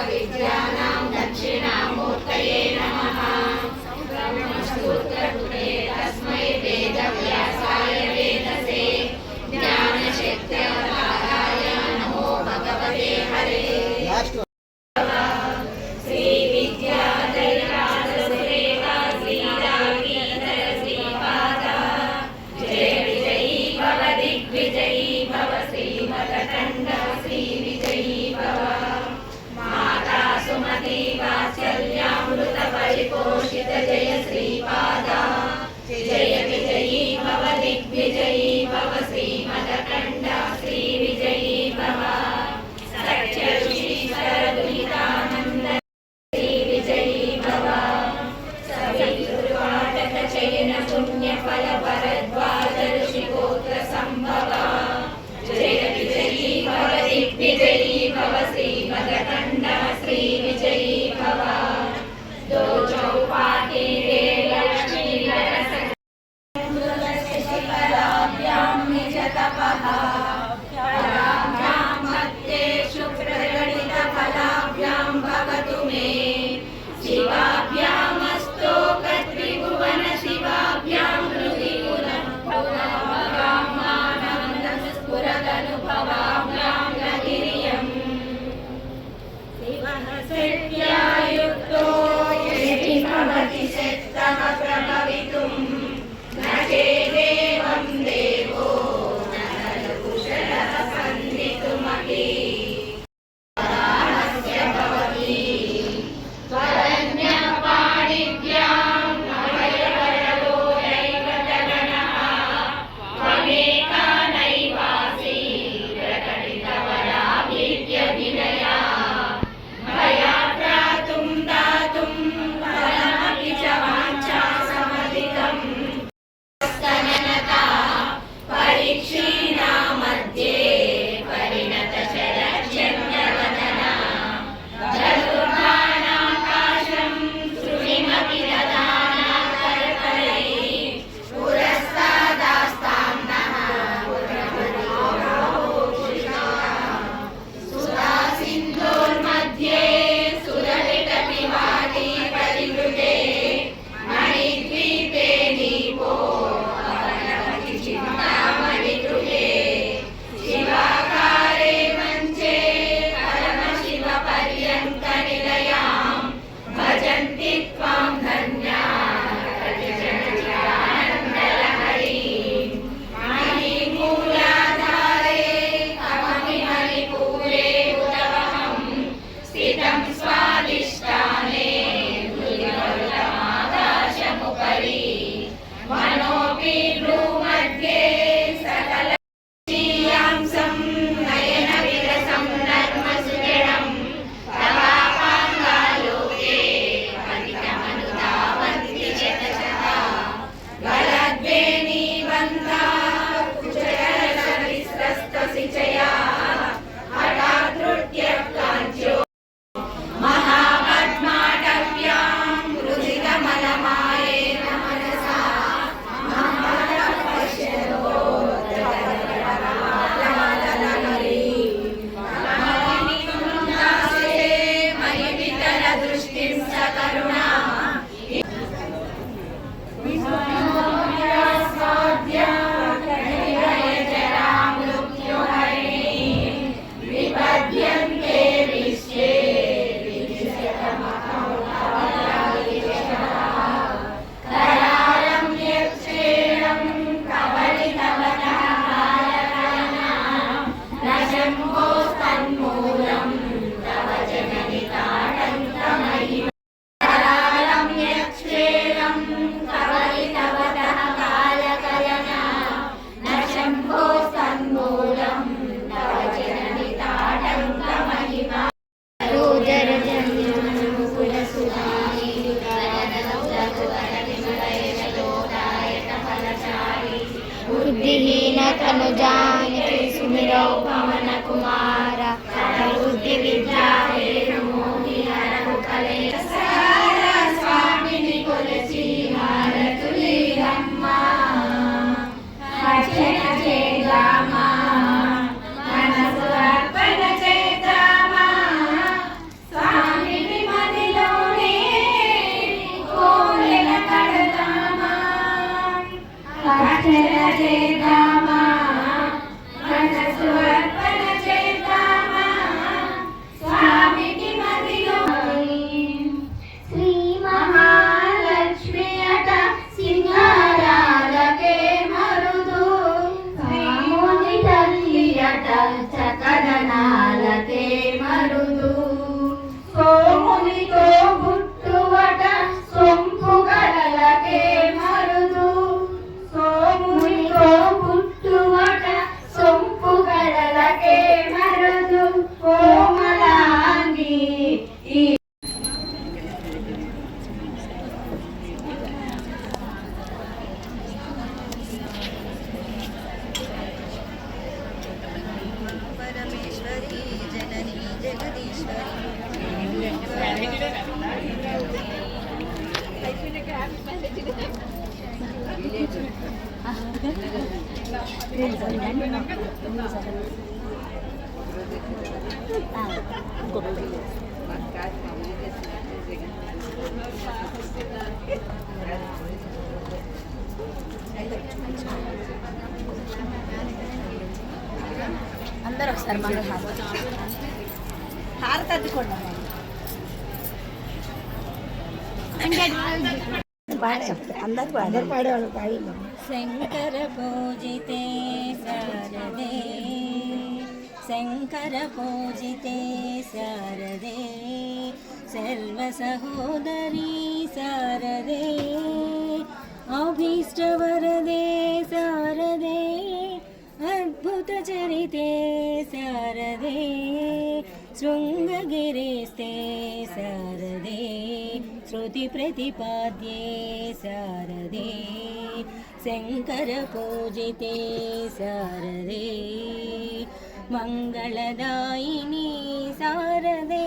विद्यानां दक्षिणामूर्तये नमः। ब्रह्मसूत्रकृते तस्मै वेदव्यासाय वेदसे ज्ञानचैत्यवताराय नमो भगवते हरे। विजयी भव श्रीमदखण्ड श्री विजयी भव। माता सुमति वात्सल्यामृत परिपोषित जय श्रीपादा जय विजयी भव दिग्विजयी भव श्रीमदखण्ड श्री विजयी भव। सत्य ऋषीश्वर दुहितानन्द श्री विजयी भव। सवितुर्वाटक चयन पुण्य फल भरद्वाज ऋषिगोत्र संभव जय विजयी भव दिग्विजयी भव श्रीमदखण्ड श्री विजयी भव। दो चौपाटी लक्ष्मी शिखराभ्यां निज तपः फलाभ्यां मध्ये शुक्रगणित फलाभ्यां भवतु मे। शिवाभ्यामस्तो कत्रिभुवन शिवाभ्यां हृदि पुनर्भवानन्दस्फुरदनुभवाभ्यां नगिरियम्। शिवः शक्त्यायुक्तो यदि भवति शक्तः प्रभवितुं न चेदेवं देवो न खलु कुशलः स्पन्दितुमपि। बुद्धिहीन तनु जानकी सुमिरौ पवन कुमार बुद्धि विद्या मोहि हरहु कलेश स्वामिनि कोलची हारतुलीरम्मा अर्चन చేద్దామా మనసు అర్పణ చేద్దామా అందరూ ఒకసారి మన హారతి అద్దుకోండి. అందరు పాడేవాళ్ళు పాడి శంకర పూజితే శారదే శంకర పూజితే శారదే సర్వ సహోదరీ శారదే అభీష్టవరదే శారదే అద్భుత చరితే శారదే శృంగగిరిస్తే శారదే శృతి ప్రతిపాద్యే శారదే శంకర పూజితే శారదే మంగళదాయిని శారదే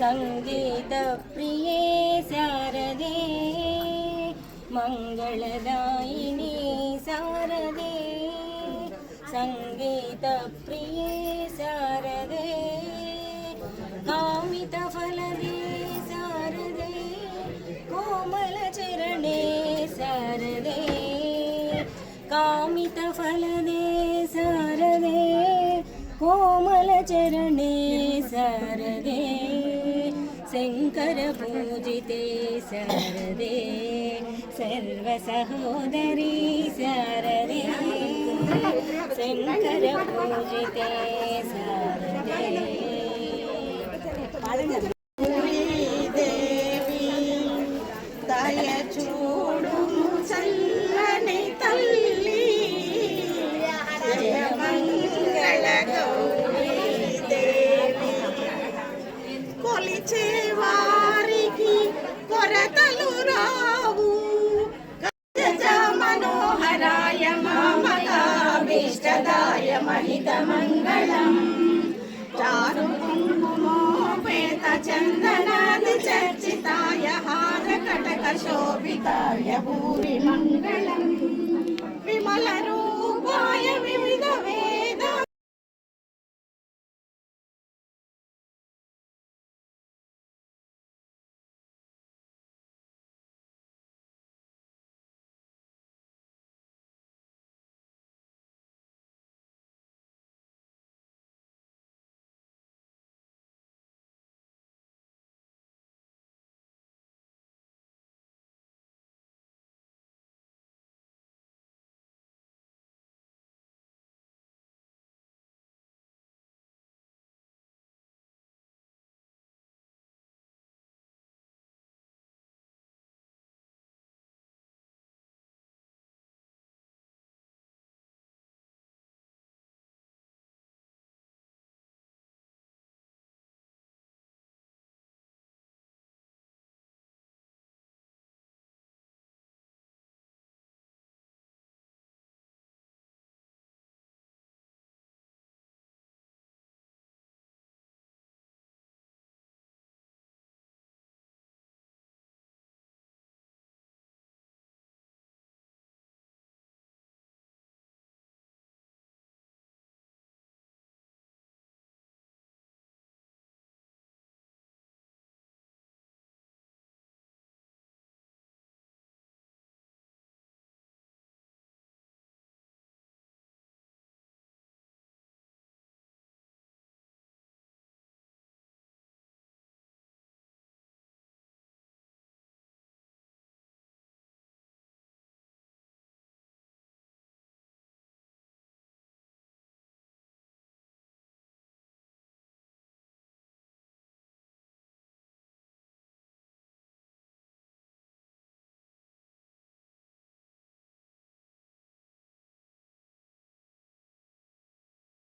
సంగీత ప్రియే శారదే మంగళదాయిని శారదే సంగీత ప్రియే శారదే కామిత ఫలదే శారదే కోమల చరణే శారదే కామిత ఫలదే శారదే కోమల చరణే శారదే శంకర పూజితే శారదే సర్వ సహోదరీ శారదే శంకర పూజితే శారదే దేవి దయ చూడు చల్లని తల్లి జయ మంగళ గౌరీ దేవి కొలిచే వారికి కొరతలు రావు గజ మనోహరాయ మమతాభీష్టదాయ మహిత మంగళం చారు కుంకుమోపేత చందనాది చర్చితాయ హార కటక శోభితాయ భూరి మంగళం విమల